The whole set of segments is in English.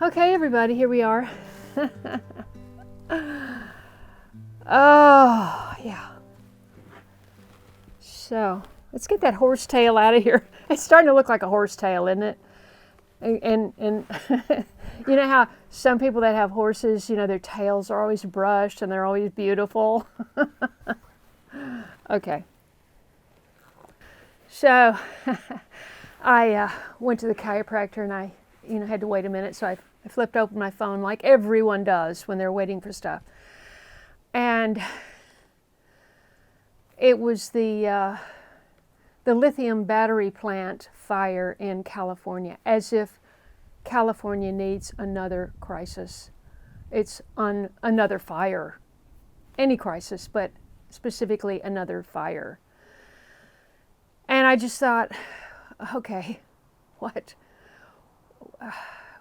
Okay, everybody, here we are. Oh, yeah. So, let's get that horsetail out of here. It's starting to look like a horsetail, isn't it? And you know how some people that have horses, you know, their tails are always brushed and they're always beautiful? Okay. So, I went to the chiropractor and I had to wait a minute, so I flipped open my phone like everyone does when they're waiting for stuff. And it was the lithium battery plant fire in California, as if California needs another crisis. It's on another fire. Any crisis, but specifically another fire. And I just thought, okay, what?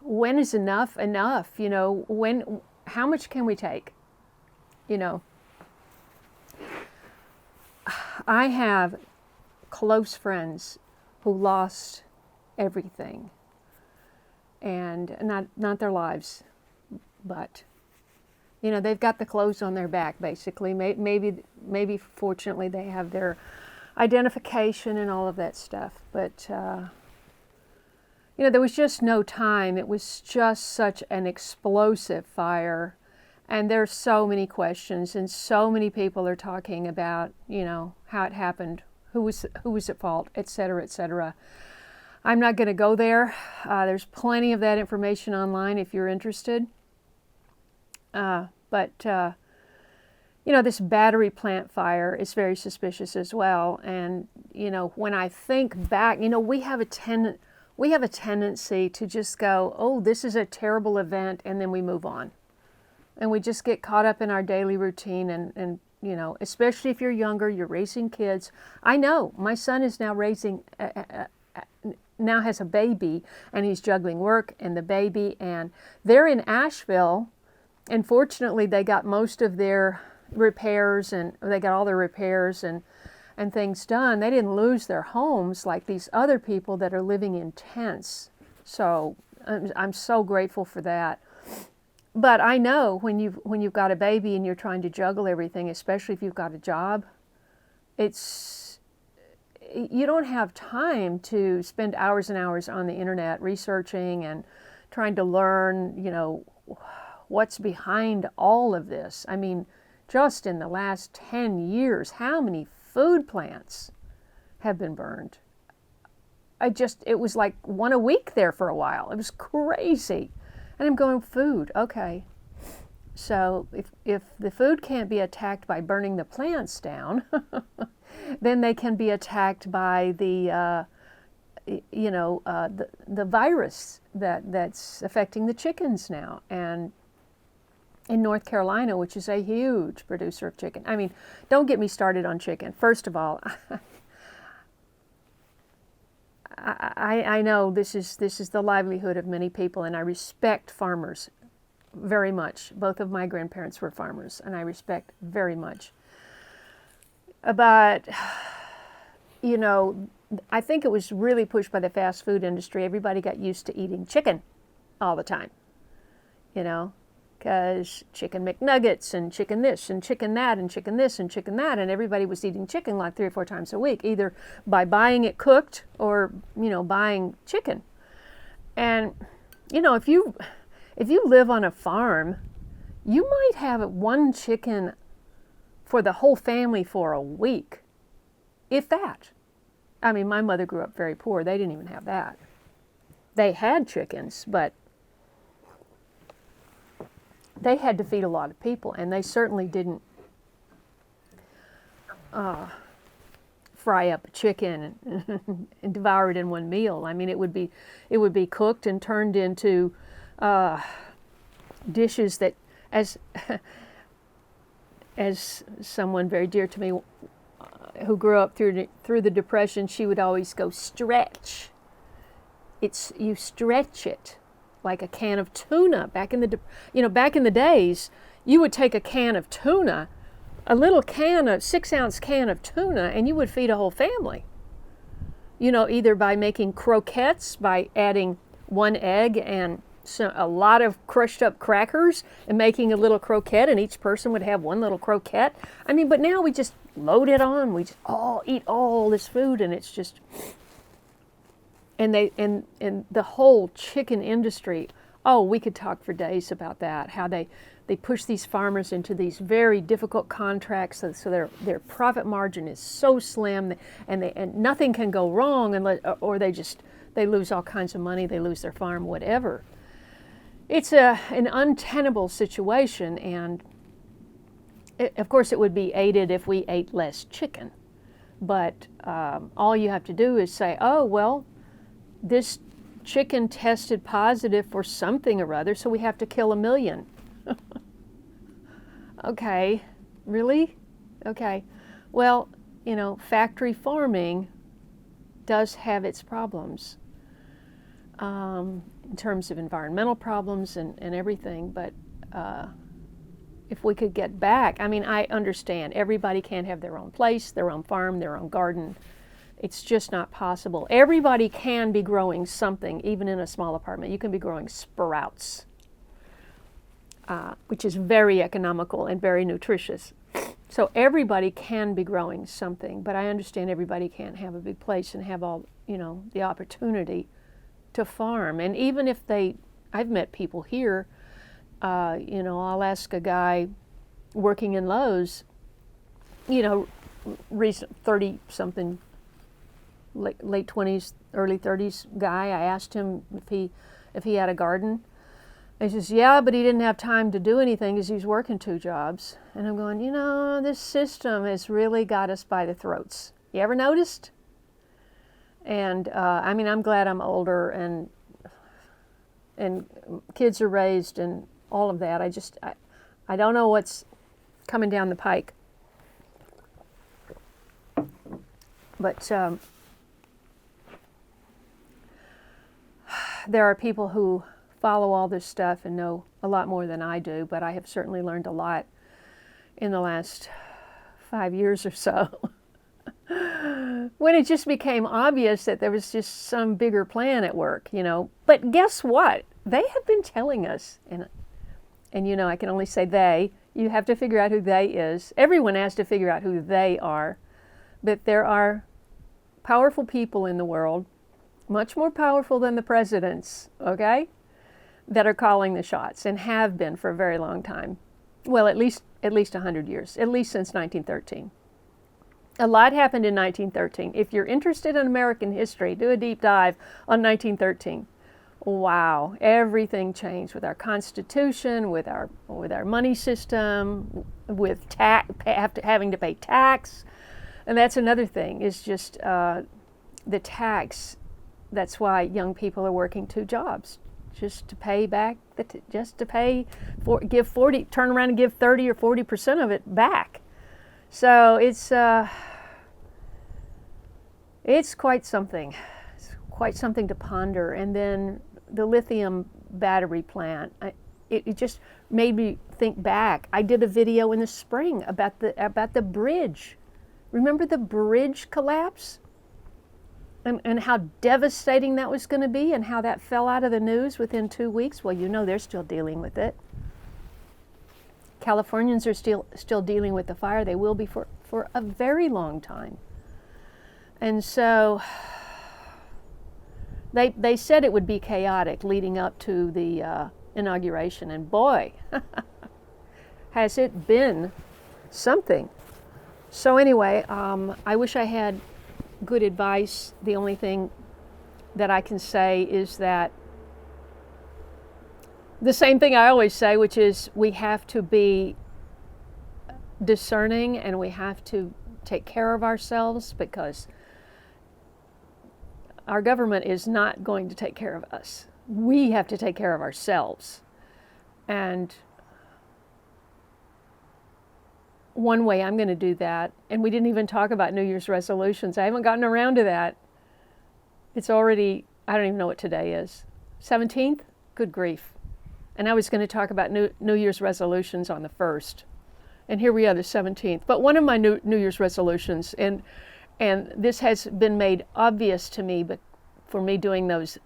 When is enough enough? You know, how much can we take? You know, I have close friends who lost everything, and not their lives, but you know, they've got the clothes on their back, basically. Maybe fortunately they have their identification and all of that stuff, but you know, there was just no time. It was just such an explosive fire, and there's so many questions, and so many people are talking about, you know, how it happened, who was at fault, et cetera, et cetera. I'm not going to go there. There's plenty of that information online if you're interested. But you know, this battery plant fire is very suspicious as well. And you know, when I think back, you know, we have a tendency to just go, oh, this is a terrible event, and then we move on. And we just get caught up in our daily routine, and you know, especially if you're younger, you're raising kids. I know, my son is now now has a baby, and he's juggling work and the baby, and they're in Asheville, and fortunately they got most of their repairs, and they got all their repairs and things done. They didn't lose their homes like these other people that are living in tents. So I'm so grateful for that. But I know when you've got a baby and you're trying to juggle everything, especially if you've got a job, you don't have time to spend hours and hours on the internet researching and trying to learn, you know, what's behind all of this. I mean, just in the last 10 years, how many food plants have been burned? It was like one a week there for a while. It was crazy. And I'm going, food, okay. So if the food can't be attacked by burning the plants down, then they can be attacked by the virus that's affecting the chickens now. And in North Carolina, which is a huge producer of chicken. I mean, don't get me started on chicken. First of all, I know this is the livelihood of many people, and I respect farmers very much. Both of my grandparents were farmers, and I respect very much. But, you know, I think it was really pushed by the fast food industry. Everybody got used to eating chicken all the time, you know, because chicken McNuggets and chicken this and chicken that and chicken this and chicken that, and everybody was eating chicken like 3 or 4 times a week, either by buying it cooked or, you know, buying chicken. And, you know, if you live on a farm, you might have one chicken for the whole family for a week, if that. I mean, my mother grew up very poor. They didn't even have that. They had chickens, but they had to feed a lot of people, and they certainly didn't fry up a chicken and devour it in one meal. I mean, it would be cooked and turned into dishes that, as someone very dear to me who grew up through the Depression, she would always go, stretch. You stretch it like a can of tuna. Back in the days, you would take a can of tuna, a little 6-ounce can of tuna, and you would feed a whole family. You know, either by making croquettes, by adding 1 egg and a lot of crushed up crackers and making a little croquette, and each person would have one little croquette. I mean, but now we just load it on. We just all eat all this food, and it's just, and the whole chicken industry. Oh, we could talk for days about that. How they push these farmers into these very difficult contracts, so their profit margin is so slim, and nothing can go wrong or they lose all kinds of money. They lose their farm, whatever. It's an untenable situation, and of course it would be aided if we ate less chicken. But all you have to do is say, oh, well, this chicken tested positive for something or other, so we have to kill 1 million. Okay, really? Okay. Well, factory farming does have its problems. In terms of environmental problems and everything, but if we could get back, I mean, I understand everybody can't have their own place, their own farm, their own garden. It's just not possible. Everybody can be growing something, even in a small apartment. You can be growing sprouts, which is very economical and very nutritious. So everybody can be growing something, but I understand everybody can't have a big place and have all, the opportunity to farm. And even if I've met people here, I'll ask a guy working in Lowe's, recent 30-something, late 20s, early 30s guy. I asked him if he had a garden. And he says, yeah, but he didn't have time to do anything because he's working 2 jobs. And I'm going, this system has really got us by the throats. You ever noticed? And I'm glad I'm older and kids are raised and all of that. I don't know what's coming down the pike. But there are people who follow all this stuff and know a lot more than I do, but I have certainly learned a lot in the last 5 years or so. When it just became obvious that there was just some bigger plan at work, But guess what? They have been telling us, and I can only say they. You have to figure out who they is. Everyone has to figure out who they are. But there are powerful people in the world, much more powerful than the presidents, okay, that are calling the shots and have been for a very long time. Well, at least 100 years, at least since 1913. A lot happened in 1913. If you're interested in American history, do a deep dive on 1913. Wow, everything changed with our Constitution, with our money system, with having to pay tax, and that's another thing. Is just the tax. That's why young people are working 2 jobs, just to pay back, turn around and give 30 or 40% of it back. So it's quite something. It's quite something to ponder. And then the lithium battery plant, it just made me think back. I did a video in the spring about the bridge. Remember the bridge collapse? And how devastating that was going to be, and how that fell out of the news within 2 weeks. Well, they're still dealing with it. Californians are still dealing with the fire. They will be for a very long time. And so they said it would be chaotic leading up to the inauguration, and boy, has it been something. So anyway, I wish I had good advice. The only thing that I can say is that the same thing I always say, which is we have to be discerning and we have to take care of ourselves, because our government is not going to take care of us. We have to take care of ourselves. And one way I'm going to do that, and we didn't even talk about New Year's resolutions. I haven't gotten around to that. It's already, I don't even know what today is. 17th? Good grief. And I was going to talk about New Year's resolutions on the 1st. And here we are, the 17th. But one of my New Year's resolutions, and this has been made obvious to me, but for me doing those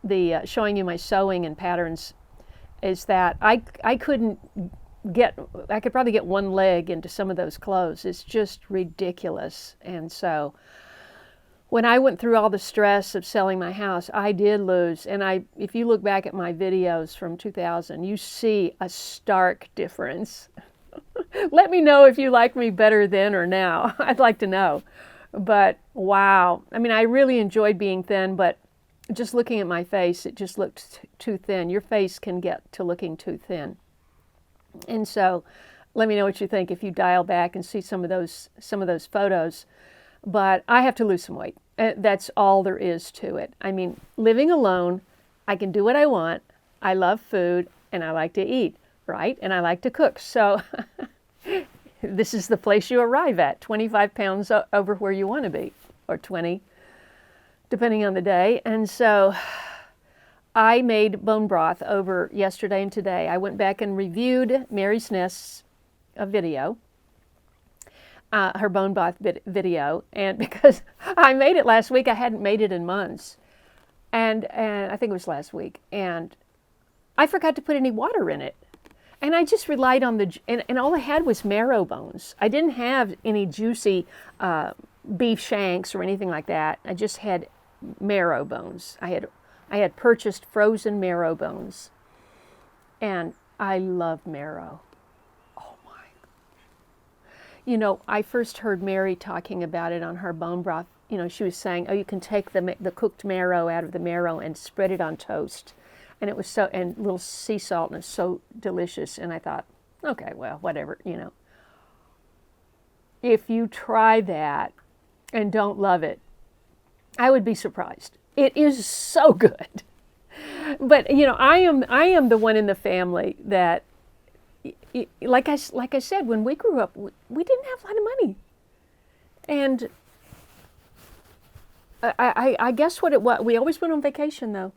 the showing you my sewing and patterns is that I couldn't get, I could probably get one leg into some of those clothes. It's just ridiculous. And so when I went through all the stress of selling my house, I did lose. And if you look back at my videos from 2000, you see a stark difference. Let me know if you like me better then or now. I'd like to know. But wow, I mean, I really enjoyed being thin, but just looking at my face, it just looked too thin. Your face can get to looking too thin. And so let me know what you think if you dial back and see some of those photos. But I have to lose some weight. That's all there is to it. I mean, living alone, I can do what I want. I love food and I like to eat, right? And I like to cook. So this is the place you arrive at, 25 pounds over where you want to be, or 20, depending on the day. And so I made bone broth over yesterday and today. I went back and reviewed Mary Smith's video. Her bone broth video, and because I made it last week, I hadn't made it in months, and I think it was last week, and I forgot to put any water in it, and I just relied on and all I had was marrow bones. I didn't have any juicy beef shanks or anything like that. I just had marrow bones. I had purchased frozen marrow bones, and I love marrow. You know, I first heard Mary talking about it on her bone broth. You know, she was saying, oh, you can take the cooked marrow out of the marrow and spread it on toast. And it was so, and little sea salt, and it's so delicious. And I thought, okay, well, whatever, you know. If you try that and don't love it, I would be surprised. It is so good. But, you know, I am the one in the family that, like I said, when we grew up, we didn't have a lot of money. And I guess what it was, we always went on vacation, though.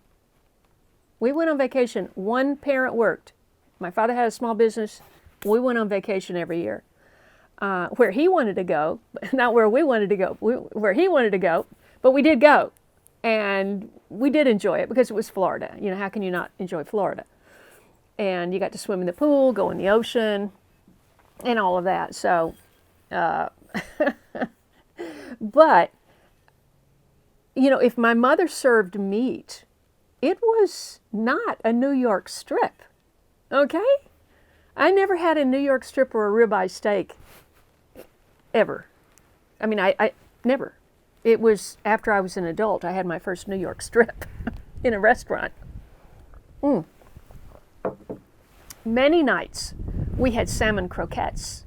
We went on vacation. One parent worked. My father had a small business. We went on vacation every year. Where he wanted to go, not where we wanted to go, where he wanted to go, but we did go. And we did enjoy it because it was Florida. You know, how can you not enjoy Florida? And you got to swim in the pool, go in the ocean, and all of that. So, but, you know, if my mother served meat, it was not a New York strip, okay? I never had a New York strip or a ribeye steak, ever. I mean, I never. It was after I was an adult, I had my first New York strip in a restaurant. Many nights we had salmon croquettes,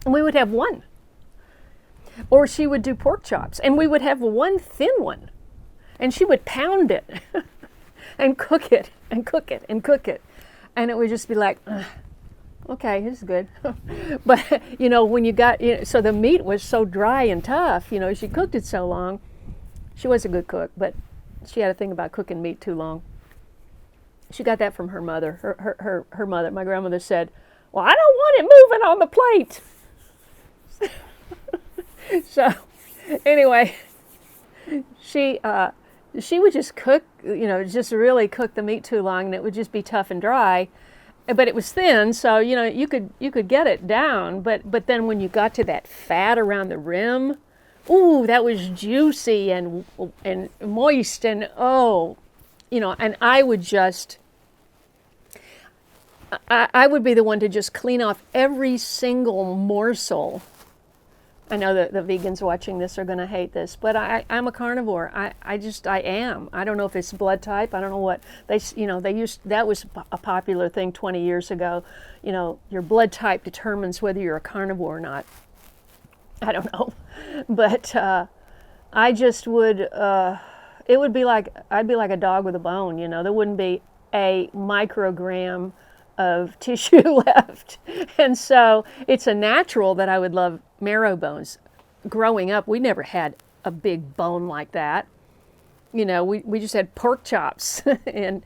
and we would have one. Or she would do pork chops, and we would have one thin one, and she would pound it and cook it and cook it and cook it, and it would just be like, okay, this is good. But you know, when you got, you know, so the meat was so dry and tough, you know, she cooked it so long. She was a good cook, but she had a thing about cooking meat too long. She got that from her mother. Her mother, my grandmother, said, well, I don't want it moving on the plate. So anyway, she would just cook, you know, just really cook the meat too long, and it would just be tough and dry. But it was thin, so you know you could get it down. But then when you got to that fat around the rim, ooh, that was juicy and moist, and oh, you know, and I would just. I would be the one to just clean off every single morsel. I know that the vegans watching this are going to hate this, but I'm a carnivore. I am. I don't know if it's blood type. I don't know what they used. That was a popular thing 20 years ago. You know, your blood type determines whether you're a carnivore or not. I don't know, but I just would. It would be like I'd be like a dog with a bone. You know, there wouldn't be a microgram of tissue left. And so it's a natural that I would love marrow bones. Growing up, we never had a big bone like that. You know, we just had pork chops. and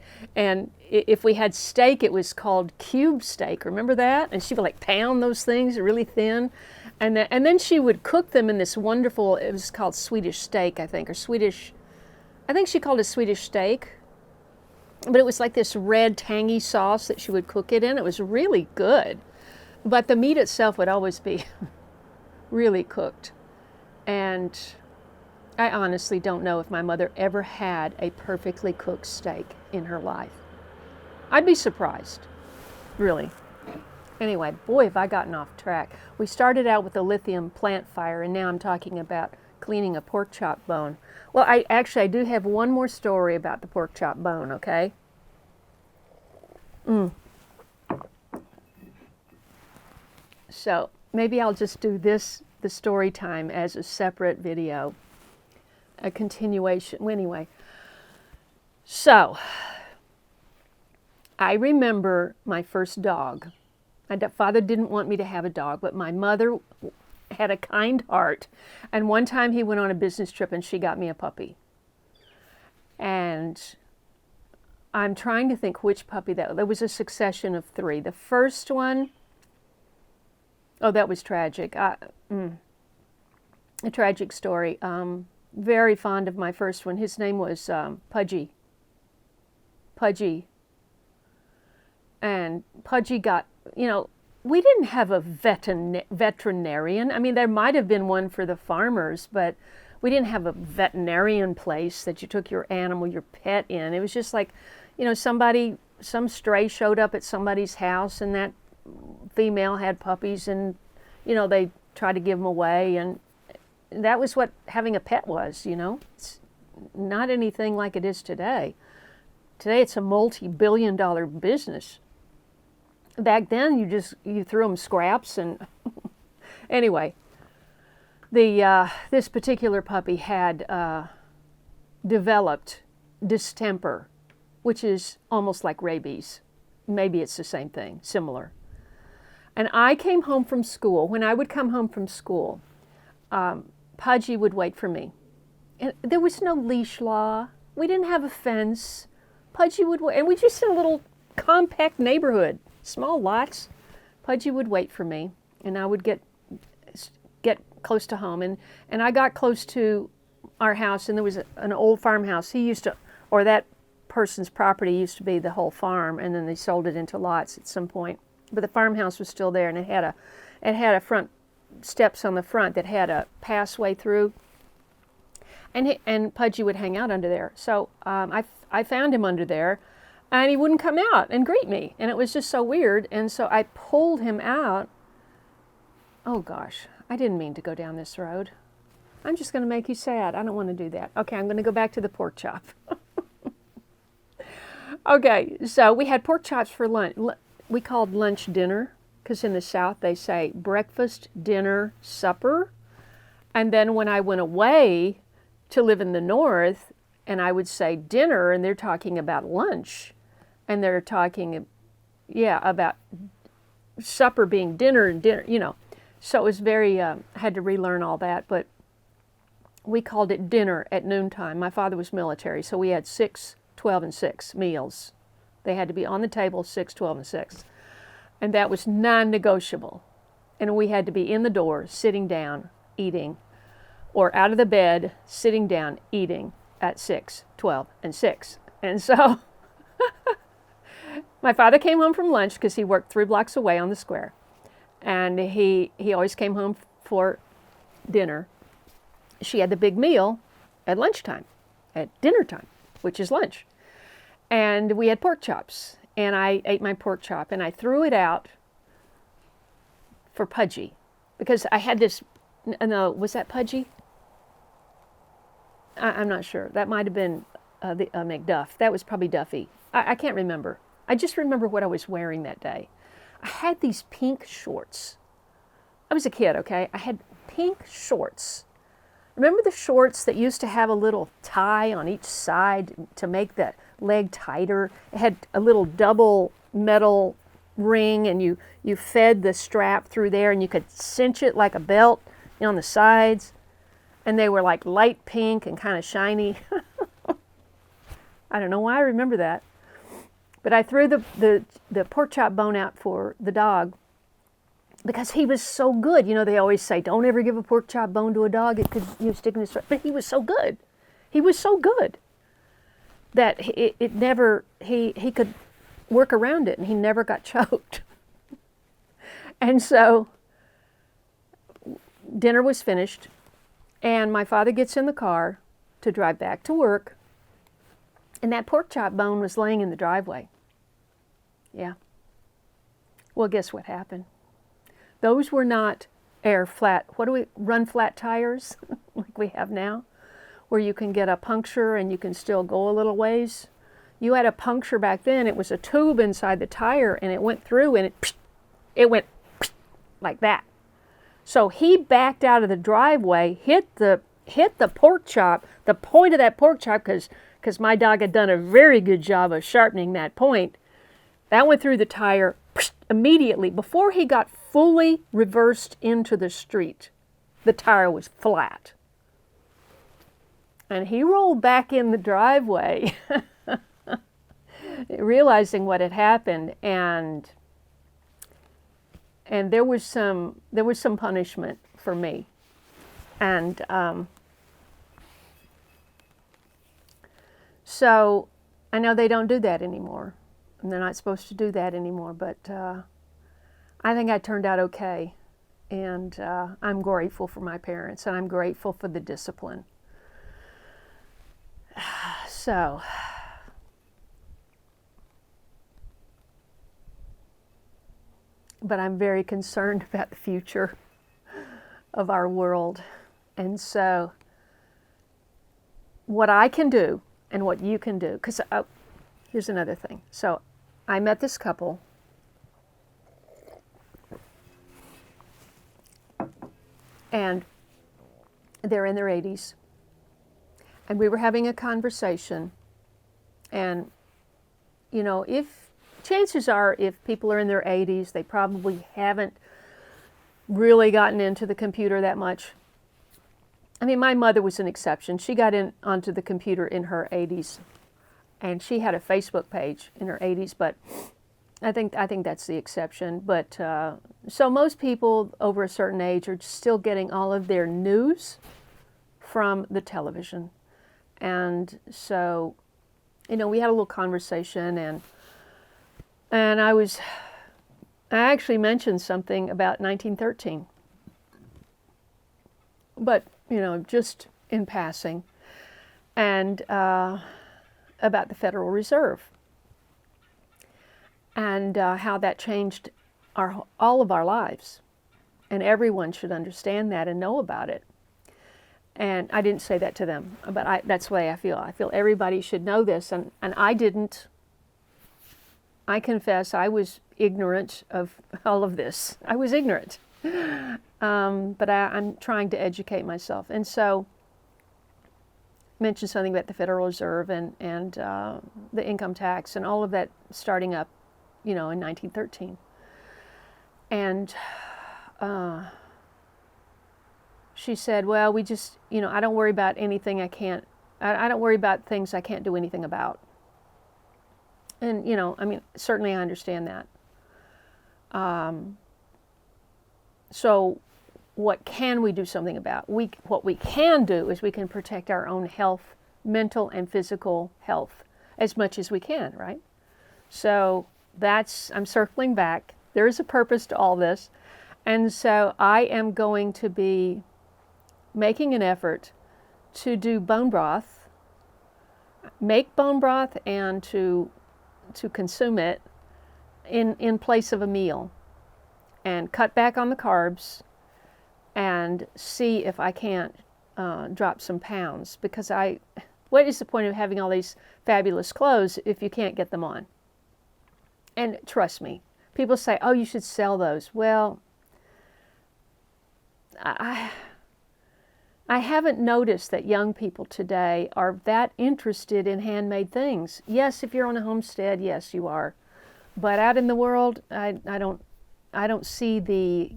if we had steak, it was called cube steak. Remember that? And she would like pound those things really thin. And then she would cook them in this wonderful, it was called Swedish steak, I think, or Swedish, I think she called it Swedish steak. But it was like this red tangy sauce that she would cook it in. It was really good. But the meat itself would always be really cooked. And I honestly don't know if my mother ever had a perfectly cooked steak in her life. I'd be surprised, really. Anyway, boy, have I gotten off track. We started out with a lithium plant fire, and now I'm talking about cleaning a pork chop bone. Well, I do have one more story about the pork chop bone, okay? So maybe I'll just do the story time, as a separate video, a continuation. Well, anyway, so I remember my first dog. My father didn't want me to have a dog, but my mother had a kind heart. And one time he went on a business trip and she got me a puppy. And I'm trying to think which puppy that was. A succession of 3. The first one, oh, that was tragic. A tragic story. Very fond of my first one. His name was Pudgy. And Pudgy got, we didn't have a veterinarian. I mean, there might have been one for the farmers, but we didn't have a veterinarian place that you took your animal, your pet in. It was just like, some stray showed up at somebody's house and that female had puppies and, they tried to give them away. And that was what having a pet was, It's not anything like it is today. Today it's a multi-billion-dollar business. Back then you threw them scraps and anyway, this particular puppy had developed distemper, which is almost like rabies. Maybe it's the same thing, similar. And I came home from school. When I would come home from school, Pudgy would wait for me. And there was no leash law. We didn't have a fence. Pudgy would wait, and we just in a little compact neighborhood, small lots. Pudgy would wait for me, and I would get close to home. And I got close to our house, and there was an old farmhouse. That person's property used to be the whole farm, and then they sold it into lots at some point. But the farmhouse was still there, and it had a front steps on the front that had a passway through. And Pudgy would hang out under there. So I found him under there, and he wouldn't come out and greet me. And it was just so weird. And so I pulled him out. Oh, gosh, I didn't mean to go down this road. I'm just going to make you sad. I don't want to do that. Okay, I'm going to go back to the pork chop. Okay, so we had pork chops for lunch. We called lunch dinner, because in the South they say breakfast, dinner, supper. And then when I went away to live in the North, and I would say dinner, and they're talking about lunch, and they're talking, about supper being dinner and dinner, So it was very, I had to relearn all that, but we called it dinner at noontime. My father was military, so we had 6, 12, and 6 meals. They had to be on the table, 6, 12, and 6. And that was non-negotiable. And we had to be in the door, sitting down, eating, or out of the bed, sitting down, eating at 6, 12, and 6. And so my father came home from lunch because he worked 3 blocks away on the square. And he always came home for dinner. She had the big meal at lunchtime, at dinner time, which is lunch. And we had pork chops. And I ate my pork chop, and I threw it out for Pudgy. Because I had this, no, was that Pudgy? I'm not sure. That might have been McDuff. That was probably Duffy. I can't remember. I just remember what I was wearing that day. I had these pink shorts. I was a kid, okay? I had pink shorts. Remember the shorts that used to have a little tie on each side to make the leg tighter? It had a little double metal ring, and you fed the strap through there, and you could cinch it like a belt on the sides. And they were like light pink and kind of shiny. I don't know why I remember that. But I threw the pork chop bone out for the dog because he was so good. They always say, don't ever give a pork chop bone to a dog. It could stick in his throat. But he was so good. He was so good. that it never, he could work around it, and he never got choked. And so dinner was finished, and my father gets in the car to drive back to work, and that pork chop bone was laying in the driveway. Yeah. Well, guess what happened? Those were not run flat tires like we have now, where you can get a puncture and you can still go a little ways. You had a puncture back then. It was a tube inside the tire, and it went through, and it went like that. So he backed out of the driveway, hit the pork chop, the point of that pork chop, because my dog had done a very good job of sharpening that point. That went through the tire immediately. Before he got fully reversed into the street, the tire was flat. And he rolled back in the driveway, realizing what had happened, and there was some punishment for me. And so I know they don't do that anymore, and they're not supposed to do that anymore, but I think I turned out okay, and I'm grateful for my parents, and I'm grateful for the discipline. So, but I'm very concerned about the future of our world. And so what I can do and what you can do, because here's another thing. So I met this couple, and they're in their 80s. And we were having a conversation, and, you know, chances are if people are in their 80s, they probably haven't really gotten into the computer that much. I mean, my mother was an exception. She got onto the computer in her 80s, and she had a Facebook page in her 80s, but I think that's the exception. But so most people over a certain age are still getting all of their news from the television. And so, you know, we had a little conversation, and I actually mentioned something about 1913, but, you know, just in passing, and about the Federal Reserve, and how that changed all of our lives, and everyone should understand that and know about it. And I didn't say that to them, but that's the way I feel. I feel everybody should know this, and I didn't. I confess I was ignorant of all of this. I was ignorant, but I'm trying to educate myself. And so mentioned something about the Federal Reserve and the income tax and all of that starting up, you know, in 1913. And she said, well, we just, you know, I don't worry about anything I don't worry about things I can't do anything about. And, you know, I mean, certainly I understand that. So what can we do something about? What we can do is we can protect our own health, mental and physical health, as much as we can, right? So I'm circling back. There is a purpose to all this. And so I am going to be making an effort to do bone broth, make bone broth, and to consume it in place of a meal, and cut back on the carbs, and see if I can't drop some pounds, because what is the point of having all these fabulous clothes if you can't get them on? And trust me, people say, oh, you should sell those. Well, I haven't noticed that young people today are that interested in handmade things. Yes, if you're on a homestead, yes, you are. But out in the world, I don't see the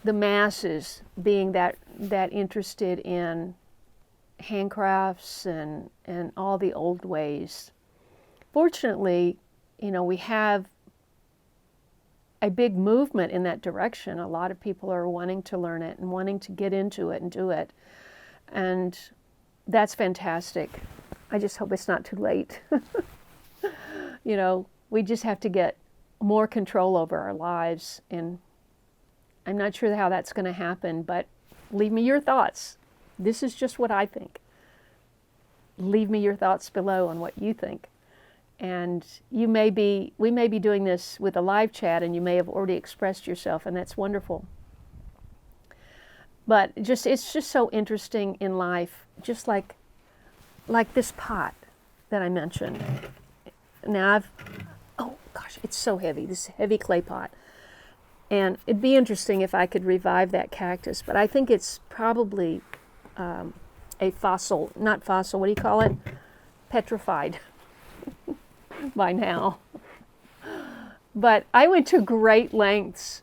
masses being that interested in handcrafts and all the old ways. Fortunately, you know, we have a big movement in that direction. A lot of people are wanting to learn it and wanting to get into it and do it. And That's fantastic. I just hope it's not too late. You know, we just have to get more control over our lives, and I'm not sure how that's going to happen, but leave me your thoughts. This is just what I think. Leave me your thoughts below on what you think. And we may be doing this with a live chat, and you may have already expressed yourself, and that's wonderful. But it's just so interesting in life, just like this pot that I mentioned. Now oh gosh, it's so heavy, this heavy clay pot. And it'd be interesting if I could revive that cactus, but I think it's probably a fossil, not fossil, what do you call it? Petrified by now. But I went to great lengths,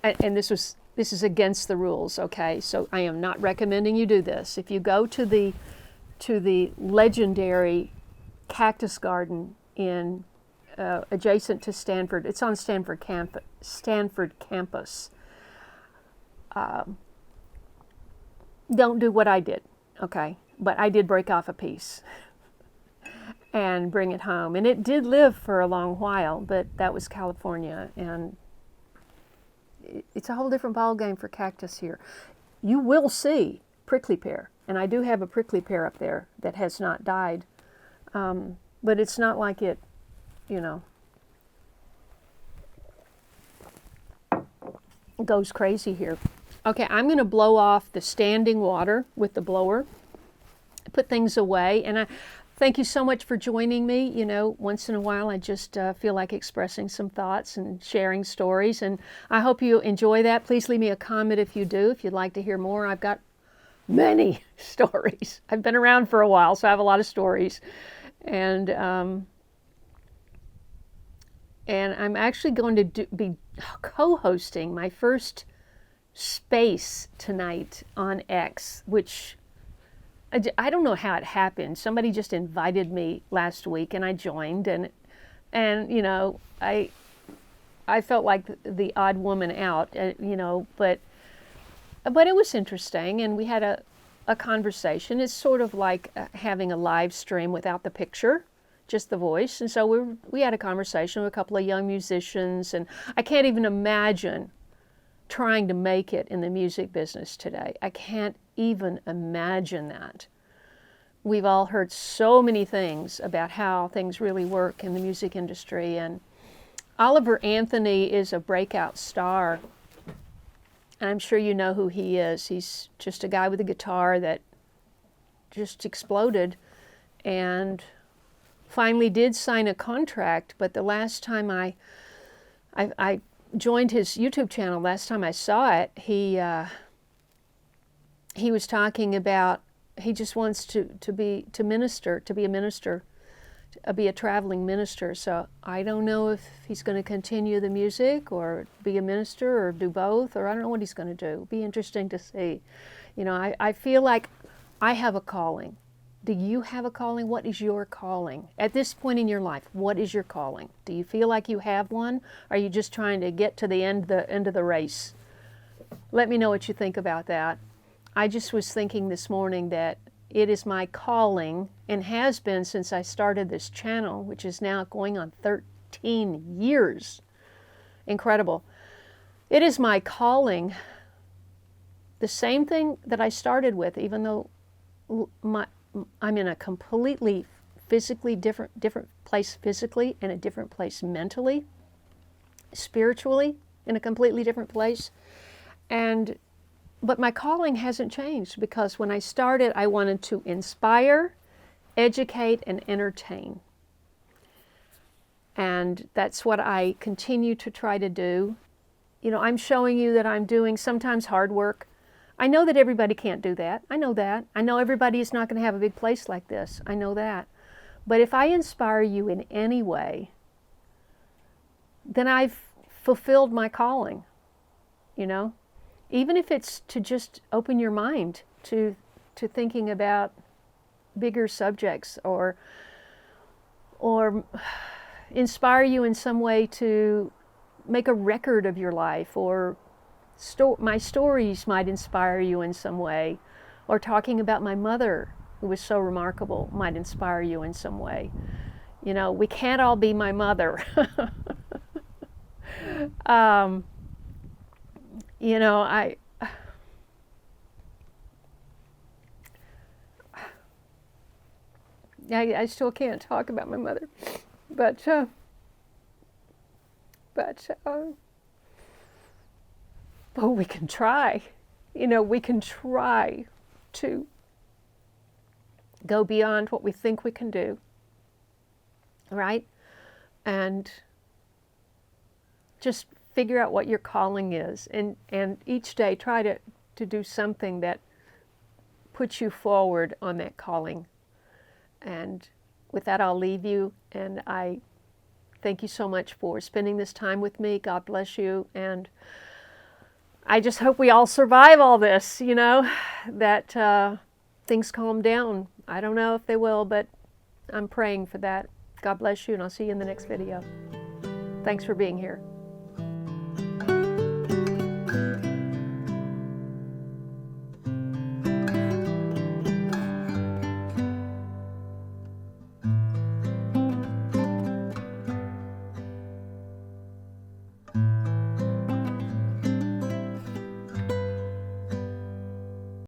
and this is against the rules, okay? So I am not recommending you do this. If you go to the legendary cactus garden in adjacent to Stanford, it's on Stanford campus. Don't do what I did, okay? But I did break off a piece and bring it home. And it did live for a long while, but that was California, and it's a whole different ballgame for cactus here. You will see prickly pear, and I do have a prickly pear up there that has not died, but it's not like it, you know, goes crazy here. Okay, I'm going to blow off the standing water with the blower, put things away, and I thank you so much for joining me. You know, once in a while I just feel like expressing some thoughts and sharing stories, and I hope you enjoy that. Please leave me a comment if you do, if you'd like to hear more. I've got many stories. I've been around for a while, so I have a lot of stories. And I'm actually going to be co-hosting my first space tonight on X, which I don't know how it happened. Somebody just invited me last week, and I joined, and you know, I felt like the odd woman out, you know, but it was interesting, and we had a conversation. It's sort of like having a live stream without the picture, just the voice. And so we had a conversation with a couple of young musicians, and I can't even imagine trying to make it in the music business today. I can't even imagine that. We've all heard so many things about how things really work in the music industry, and Oliver Anthony is a breakout star. I'm sure you know who he is. He's just a guy with a guitar that just exploded and finally did sign a contract. But the last time I joined his YouTube channel, last time I saw it, he was talking about he just wants to be a minister, be a traveling minister. So I don't know if he's going to continue the music or be a minister or do both, or I don't know what he's going to do. It'll be interesting to see. You know, I feel like I have a calling. Do you have a calling? What is your calling? At this point in your life, what is your calling? Do you feel like you have one? Or are you just trying to get to the end of the race? Let me know what you think about that. I just was thinking this morning that it is my calling, and has been since I started this channel, which is now going on 13 years. Incredible. It is my calling, the same thing that I started with, even though I'm in a completely physically different place physically, and a different place mentally, spiritually, in a completely different place. But my calling hasn't changed, because when I started, I wanted to inspire, educate, and entertain. And that's what I continue to try to do. You know, I'm showing you that I'm doing sometimes hard work. I know that everybody can't do that. I know that. I know everybody is not going to have a big place like this. I know that. But if I inspire you in any way, then I've fulfilled my calling, you know? Even if it's to just open your mind to thinking about bigger subjects, or inspire you in some way to make a record of your life, or my stories might inspire you in some way, or talking about my mother, who was so remarkable, might inspire you in some way. You know, we can't all be my mother. You know, I still can't talk about my mother, but we can try. You know, we can try to go beyond what we think we can do, right? And just figure out what your calling is, and each day try to do something that puts you forward on that calling. And with that, I'll leave you, and I thank you so much for spending this time with me. God bless you, and I just hope we all survive all this, you know, that things calm down. I don't know if they will, but I'm praying for that. God bless you, and I'll see you in the next video. Thanks for being here.